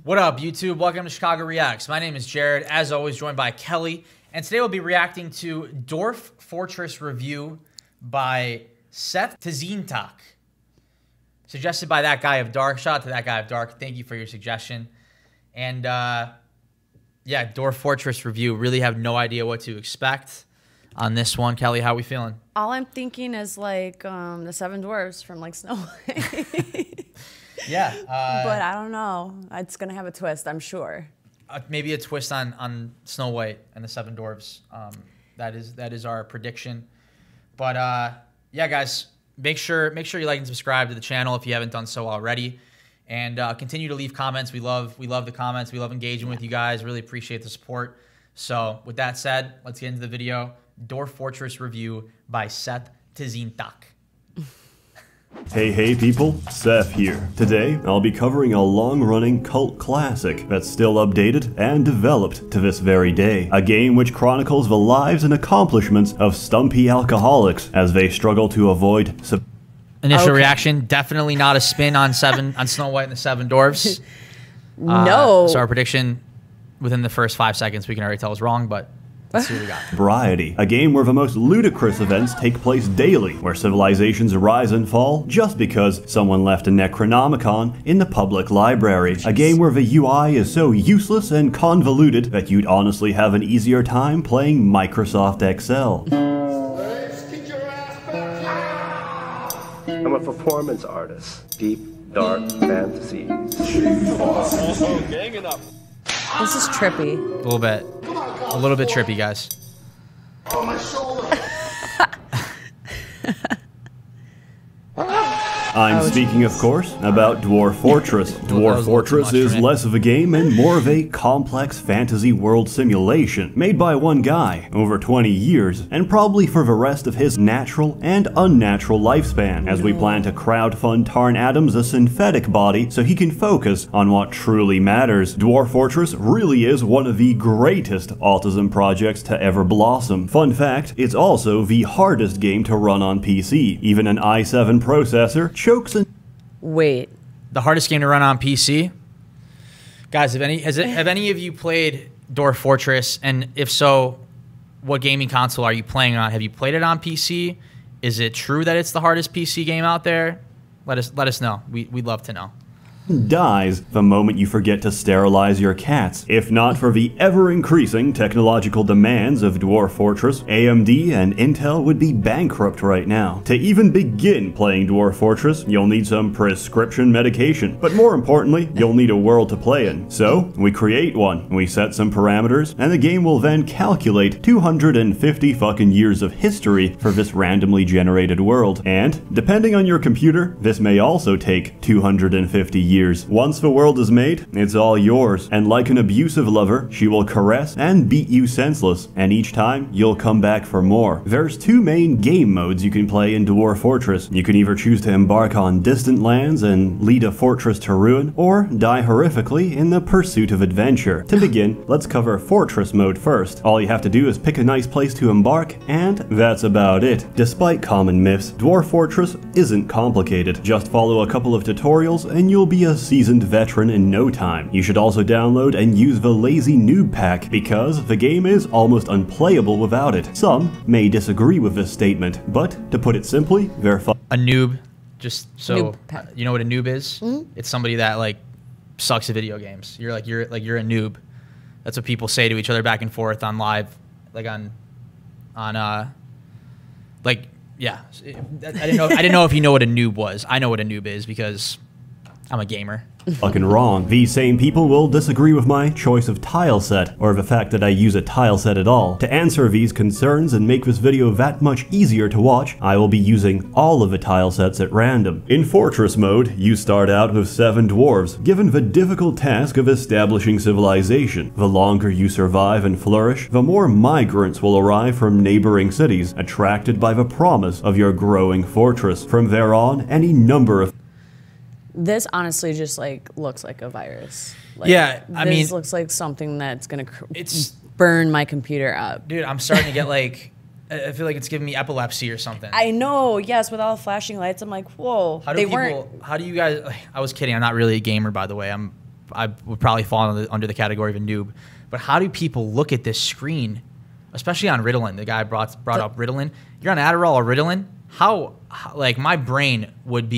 What up, YouTube? Welcome to Chicago Reacts. My name is Jared, as always, joined by Kelly. And today we'll be reacting to Dwarf Fortress review by SsethTzeentach. Suggested by that guy of Dark. Shout out to that guy of Dark. Thank you for your suggestion. And yeah, Dwarf Fortress review. Really have no idea what to expect on this one. Kelly, how are we feeling? All I'm thinking is like the Seven Dwarfs from like Snow White. Yeah. But I don't know. It's going to have a twist, I'm sure. Maybe a twist on Snow White and the Seven Dwarfs. That is our prediction. But yeah, guys, make sure you like and subscribe to the channel if you haven't done so already. And continue to leave comments. We love the comments. We love engaging with you guys. Really appreciate the support. So with that said, let's get into the video. Dwarf Fortress review by SsethTzeentach. Hey people, Seth here. Today, I'll be covering a long-running cult classic that's still updated and developed to this very day. A game which chronicles the lives and accomplishments of stumpy alcoholics as they struggle to avoid Initial reaction, definitely not a spin on Snow White and the Seven Dwarfs. No. So our prediction within the first 5 seconds, we can already tell was wrong, but let's see what we got. Variety, a game where the most ludicrous events take place daily, where civilizations rise and fall just because someone left a Necronomicon in the public library. A game where the UI is so useless and convoluted that you'd honestly have an easier time playing Microsoft Excel. I'm a performance artist. Deep, dark fantasies. This is trippy. A little bit. A little bit trippy, guys. On my shoulder. I'm speaking, of course, about Dwarf Fortress. Dwarf Fortress is less of a game and more of a complex fantasy world simulation made by one guy over 20 years and probably for the rest of his natural and unnatural lifespan as we plan to crowdfund Tarn Adams a synthetic body so he can focus on what truly matters. Dwarf Fortress really is one of the greatest autism projects to ever blossom. Fun fact, it's also the hardest game to run on PC. Even an i7 processor chokes and Wait. The hardest game to run on PC? Guys, have any of you played Dwarf Fortress? And if so, what gaming console are you playing on? Have you played it on PC? Is it true that it's the hardest PC game out there? Let us know. We'd love to know. dies the moment you forget to sterilize your cats. If not for the ever-increasing technological demands of Dwarf Fortress, AMD and Intel would be bankrupt right now. To even begin playing Dwarf Fortress, you'll need some prescription medication, but more importantly, you'll need a world to play in. So, we create one, we set some parameters, and the game will then calculate 250 fucking years of history for this randomly generated world. And, depending on your computer, this may also take 250 years. Once the world is made, it's all yours, and like an abusive lover, she will caress and beat you senseless, and each time, you'll come back for more. There's two main game modes you can play in Dwarf Fortress. You can either choose to embark on distant lands and lead a fortress to ruin, or die horrifically in the pursuit of adventure. To begin, let's cover Fortress mode first. All you have to do is pick a nice place to embark, and that's about it. Despite common myths, Dwarf Fortress isn't complicated. Just follow a couple of tutorials and you'll be a seasoned veteran in no time. You should also download and use the Lazy Noob Pack because the game is almost unplayable without it. Some may disagree with this statement, but to put it simply, they're A noob, just so Noob you know what a noob is? Mm-hmm. It's somebody that like sucks at video games. You're a noob. That's what people say to each other back and forth on live, like like yeah. I didn't know if you know what a noob was. I know what a noob is because I'm a gamer. fucking wrong. These same people will disagree with my choice of tile set, or the fact that I use a tile set at all. To answer these concerns and make this video that much easier to watch, I will be using all of the tile sets at random. In Fortress mode, you start out with 7 dwarves, given the difficult task of establishing civilization. The longer you survive and flourish, the more migrants will arrive from neighboring cities, attracted by the promise of your growing fortress. From there on, any number of This honestly just like looks like a virus. Like, yeah, I mean, this looks like something that's gonna burn my computer up. Dude, I'm starting to get like I feel like it's giving me epilepsy or something. I know, yes, with all the flashing lights, I'm like, whoa. How do you guys, I was kidding, I'm not really a gamer, by the way. I would probably fall under the category of a noob. But how do people look at this screen, especially on Ritalin? The guy brought up Ritalin. You're on Adderall or Ritalin? How like, my brain would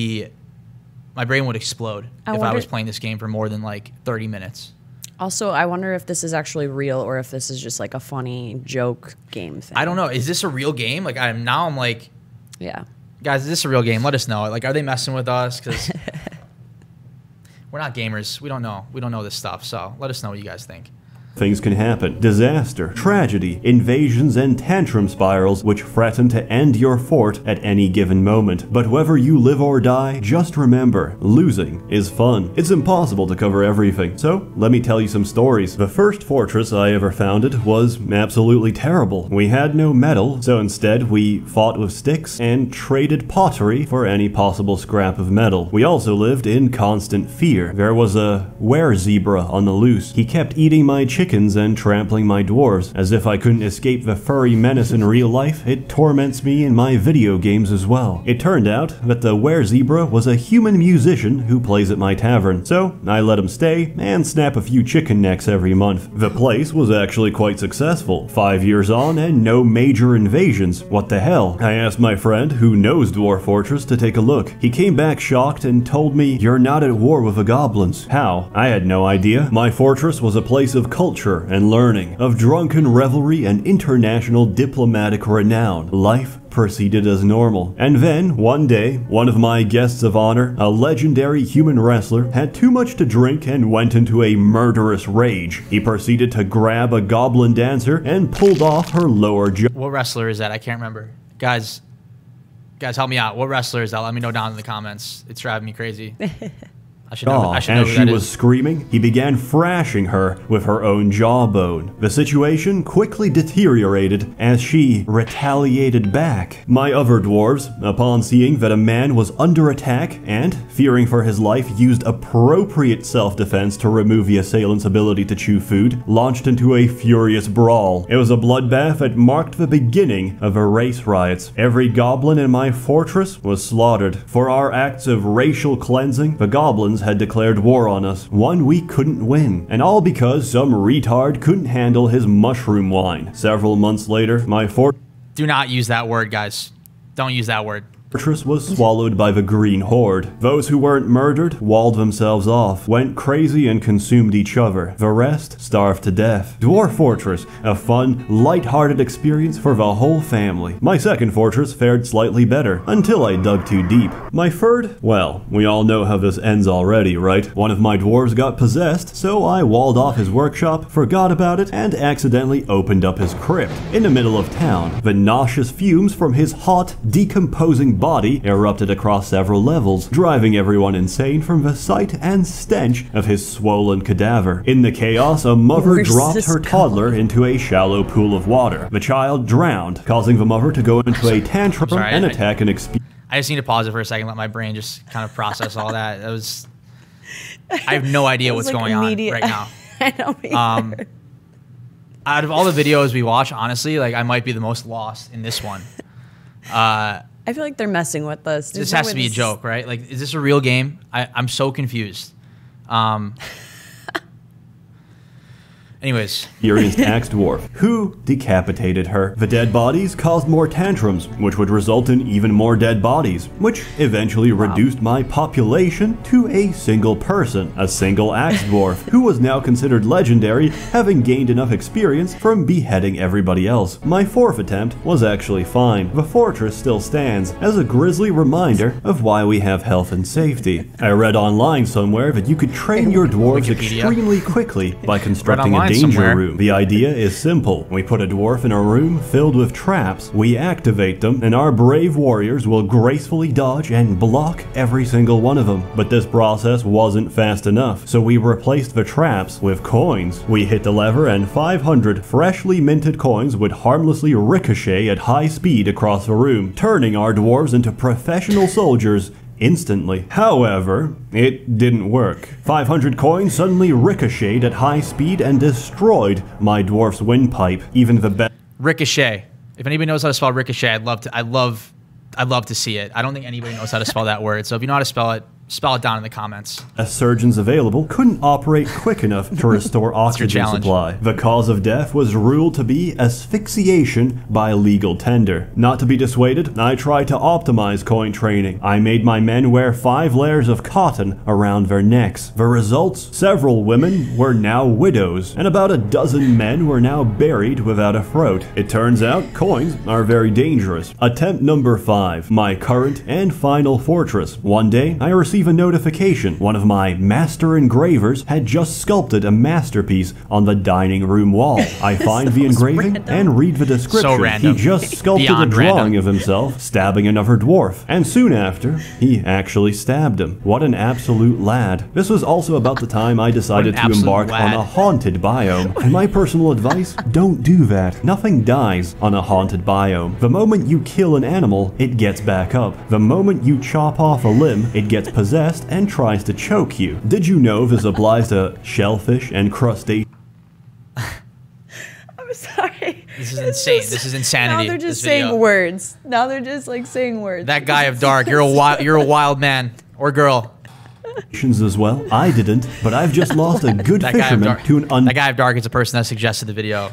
explode if I was playing this game for more than like 30 minutes. Also, I wonder if this is actually real or if this is just like a funny joke game thing. I don't know. Is this a real game? Like I'm like, yeah, guys, is this a real game? Let us know. Like, are they messing with us? Because we're not gamers. We don't know. We don't know this stuff. So let us know what you guys think. Things can happen. Disaster, tragedy, invasions, and tantrum spirals which threaten to end your fort at any given moment. But whether you live or die, just remember, losing is fun. It's impossible to cover everything, so let me tell you some stories. The first fortress I ever founded was absolutely terrible. We had no metal, so instead we fought with sticks and traded pottery for any possible scrap of metal. We also lived in constant fear. There was a were-zebra on the loose. He kept eating my chickens and trampling my dwarves. As if I couldn't escape the furry menace in real life, it torments me in my video games as well. It turned out that the were-zebra was a human musician who plays at my tavern, so I let him stay and snap a few chicken necks every month. The place was actually quite successful. 5 years on and no major invasions. What the hell? I asked my friend, who knows Dwarf Fortress, to take a look. He came back shocked and told me, "You're not at war with the goblins." How? I had no idea. My fortress was a place of culture and learning, of drunken revelry and international diplomatic renown. Life proceeded as normal. And then, one day, one of my guests of honor, a legendary human wrestler, had too much to drink and went into a murderous rage. He proceeded to grab a goblin dancer and pulled off her lower jaw. What wrestler is that? I can't remember. Guys, help me out. What wrestler is that? Let me know down in the comments. It's driving me crazy. I should know As who she that was is. screaming, he began thrashing her with her own jawbone. The situation quickly deteriorated as she retaliated back. My other dwarves, upon seeing that a man was under attack and, fearing for his life, used appropriate self-defense to remove the assailant's ability to chew food, launched into a furious brawl. It was a bloodbath that marked the beginning of the race riots. Every goblin in my fortress was slaughtered. For our acts of racial cleansing, the goblins had declared war on us, one we couldn't win, and all because some retard couldn't handle his mushroom wine. Several months later, my Do not use that word, guys. Don't use that word. fortress was swallowed by the Green Horde. Those who weren't murdered walled themselves off, went crazy and consumed each other. The rest starved to death. Dwarf Fortress, a fun, light-hearted experience for the whole family. My second fortress fared slightly better, until I dug too deep. My third, well, we all know how this ends already, right? One of my dwarves got possessed, so I walled off his workshop, forgot about it, and accidentally opened up his crypt. In the middle of town, the nauseous fumes from his hot, decomposing body erupted across several levels, driving everyone insane from the sight and stench of his swollen cadaver. In the chaos, a mother dropped her toddler into a shallow pool of water. The child drowned, causing the mother to go into a tantrum and attack an experience. I just need to pause it for a second, let my brain just kind of process all that. I have no idea what's going on right now. I don't either. Out of all the videos we watch, honestly, like I might be the most lost in this one. I feel like they're messing with us. This has to be a joke, right? Like, is this a real game? I'm so confused. Anyways. Experienced axe dwarf, who decapitated her. The dead bodies caused more tantrums, which would result in even more dead bodies, which eventually reduced my population to a single person, a single axe dwarf, who was now considered legendary, having gained enough experience from beheading everybody else. My fourth attempt was actually fine. The fortress still stands as a grisly reminder of why we have health and safety. I read online somewhere that you could train your dwarves extremely quickly by constructing a danger room. The idea is simple. We put a dwarf in a room filled with traps, we activate them, and our brave warriors will gracefully dodge and block every single one of them. But this process wasn't fast enough, so we replaced the traps with coins. We hit the lever and 500 freshly minted coins would harmlessly ricochet at high speed across the room, turning our dwarves into professional soldiers instantly. However, it didn't work. 500 coins suddenly ricocheted at high speed and destroyed my dwarf's windpipe. Even the best Ricochet. If anybody knows how to spell ricochet, I'd love to see it. I don't think anybody knows how to spell that word. So if you know how to spell it down in the comments. As surgeons available couldn't operate quick enough to restore oxygen supply. The cause of death was ruled to be asphyxiation by legal tender. Not to be dissuaded, I tried to optimize coin training. I made my men wear 5 layers of cotton around their necks. The results? Several women were now widows, and about a dozen men were now buried without a throat. It turns out coins are very dangerous. Attempt number 5, my current and final fortress. One day, I received a notification. One of my master engravers had just sculpted a masterpiece on the dining room wall. I find the engraving and read the description. So random. He just sculpted a drawing of himself stabbing another dwarf, and soon after, he actually stabbed him. What an absolute lad. This was also about the time I decided to embark on a haunted biome. And my personal advice, don't do that. Nothing dies on a haunted biome. The moment you kill an animal, it gets back up. The moment you chop off a limb, it gets possessed and tries to choke you. Did you know this applies to shellfish and crustaceans? I'm sorry. This is insane. This is insanity. Now they're just saying words. Now they're just like saying words. That guy of dark, you're a wild man or girl. As well. I didn't, but I've just lost a good fisherman to an That guy of dark is the person that suggested the video.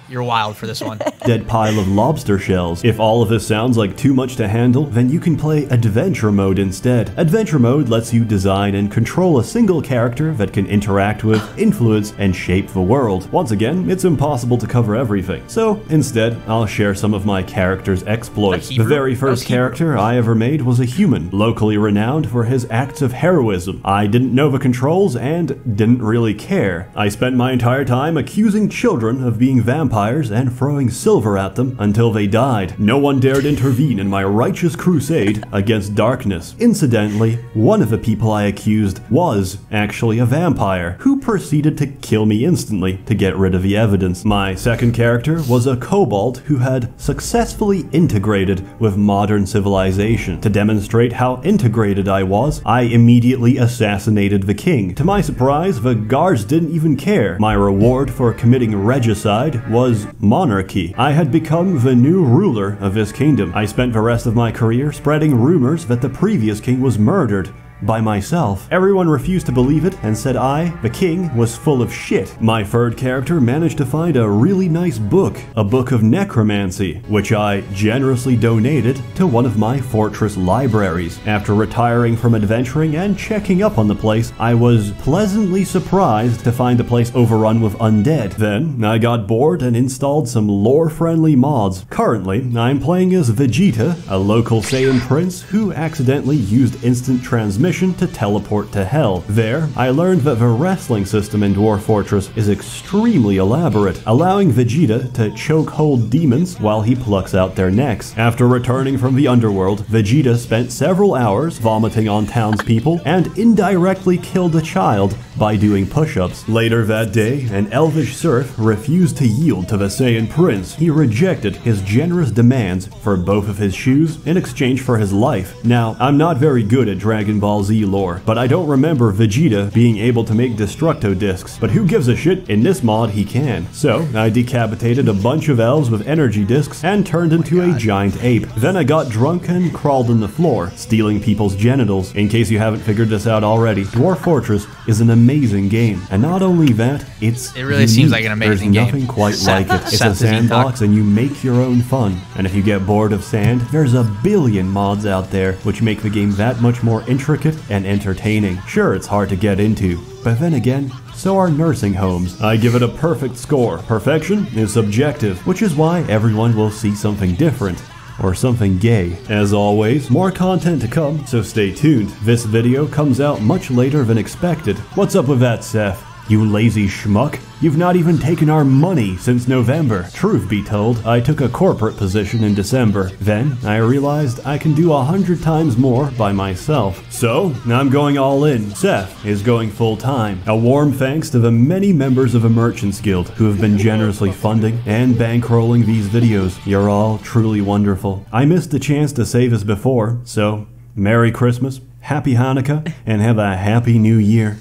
You're wild for this one. Dead pile of lobster shells. If all of this sounds like too much to handle, then you can play Adventure Mode instead. Adventure Mode lets you design and control a single character that can interact with, influence, and shape the world. Once again, it's impossible to cover everything. So, instead, I'll share some of my character's exploits. The very first character I ever made was a human, locally renowned for his acts of heroism. I didn't know the controls and didn't really care. I spent my entire time accusing children of being vampires and throwing silver at them until they died. No one dared intervene in my righteous crusade against darkness. Incidentally, one of the people I accused was actually a vampire, who proceeded to kill me instantly to get rid of the evidence. My second character was a kobold who had successfully integrated with modern civilization. To demonstrate how integrated I was, I immediately assassinated the king. To my surprise, the guards didn't even care. My reward for committing regicide was monarchy. I had become the new ruler of this kingdom. I spent the rest of my career spreading rumors that the previous king was murdered by myself. Everyone refused to believe it and said I, the king, was full of shit. My third character managed to find a really nice book, a book of necromancy, which I generously donated to one of my fortress libraries. After retiring from adventuring and checking up on the place, I was pleasantly surprised to find the place overrun with undead. Then, I got bored and installed some lore-friendly mods. Currently, I'm playing as Vegeta, a local Saiyan prince who accidentally used instant transmission to teleport to hell. There, I learned that the wrestling system in Dwarf Fortress is extremely elaborate, allowing Vegeta to chokehold demons while he plucks out their necks. After returning from the underworld, Vegeta spent several hours vomiting on townspeople and indirectly killed a child by doing push-ups. Later that day, an elvish serf refused to yield to the Saiyan prince. He rejected his generous demands for both of his shoes in exchange for his life. Now, I'm not very good at Dragon Ball Z lore, but I don't remember Vegeta being able to make Destructo discs, but who gives a shit? In this mod, he can. So, I decapitated a bunch of elves with energy discs and turned into a giant ape. Then I got drunk and crawled on the floor, stealing people's genitals. In case you haven't figured this out already, Dwarf Fortress is an amazing game, and not only that, it really seems like an amazing game. There's nothing quite like it. It's a sandbox and you make your own fun. And if you get bored of sand, there's a billion mods out there which make the game that much more intricate and entertaining. Sure, it's hard to get into, but then again, so are nursing homes. I give it a perfect score. Perfection is subjective, which is why everyone will see something different. Or something gay. As always, more content to come, so stay tuned. This video comes out much later than expected. What's up with that, Seth? You lazy schmuck? You've not even taken our money since November. Truth be told, I took a corporate position in December. Then, I realized I can do 100 times more by myself. So, I'm going all in. Seth is going full-time. A warm thanks to the many members of the Merchants Guild who have been generously funding and bankrolling these videos. You're all truly wonderful. I missed the chance to say this before, so Merry Christmas, Happy Hanukkah, and have a Happy New Year.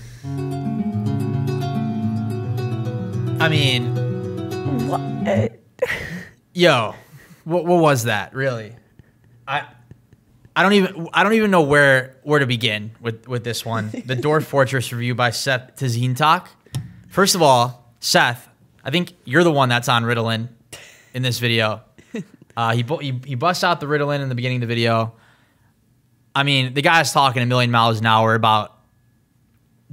I mean, What? Yo, what was that? Really? I don't even know where to begin with this one. The Dwarf Fortress review by SsethTzeentach. First of all, Seth, I think you're the one that's on Ritalin in this video. He busts out the Ritalin in the beginning of the video. I mean, the guy's talking a million miles an hour about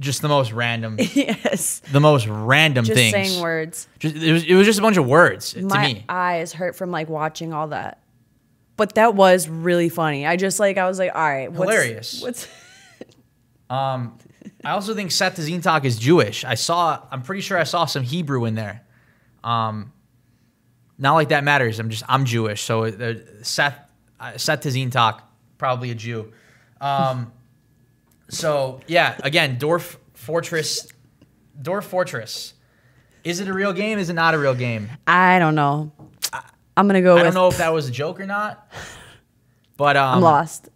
just the most random, Yes. the most random Just things. saying words. It was just a bunch of words to My me. eyes hurt from like watching all that. But that was really funny. I was like, all right, Hilarious. What's I also think SsethTzeentach is Jewish. I'm pretty sure I saw some Hebrew in there. Not like that matters. I'm Jewish. So SsethTzeentach, probably a Jew. So yeah, again, Dwarf Fortress. Is it a real game? Is it not a real game? I don't know. I'm gonna go. I don't know if that was a joke or not. But I'm lost.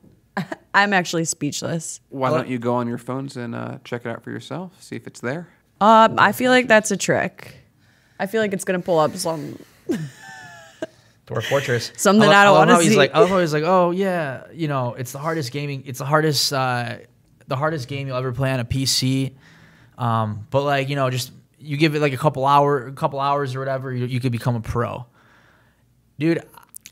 I'm actually speechless. Why don't you go on your phones and check it out for yourself? See if it's there. I feel like that's a trick. I feel like it's gonna pull up some Dwarf Fortress. something I don't want to see. I love how he's like, oh yeah, it's the hardest gaming. It's the hardest game you'll ever play on a PC. But like, just you give it like a couple hours or whatever, you could become a pro. Dude,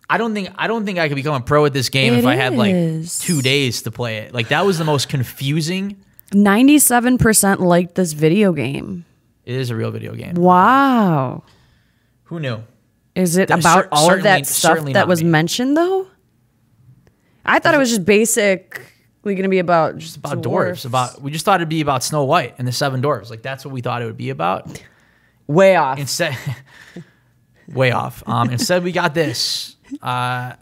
I don't think I could become a pro at this game if I had like 2 days to play it. Like that was the most confusing. 97% liked this video game. It is a real video game. Wow. Who knew? Is it That- about all of that certainly stuff that not was me. mentioned though? I thought it was just basically going to be about Just about dwarves. We just thought it'd be about Snow White and the Seven Dwarfs. Like that's what we thought it would be about. way off. Instead, way off. Instead, we got this. That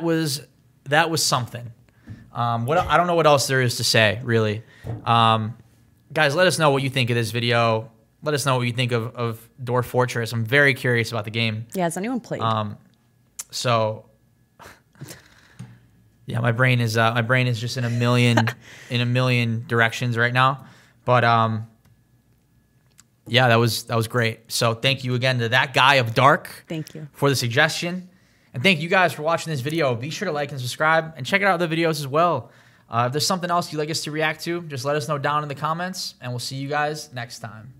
was something. I don't know what else there is to say, really. Guys, let us know what you think of this video. Let us know what you think of Dwarf Fortress. I'm very curious about the game. Yeah, has anyone played? So, yeah, my brain is just in a million directions right now. But yeah, that was great. So thank you again to that guy of dark. Thank you for the suggestion, and thank you guys for watching this video. Be sure to like and subscribe, and check out other videos as well. If there's something else you'd like us to react to, just let us know down in the comments, and we'll see you guys next time.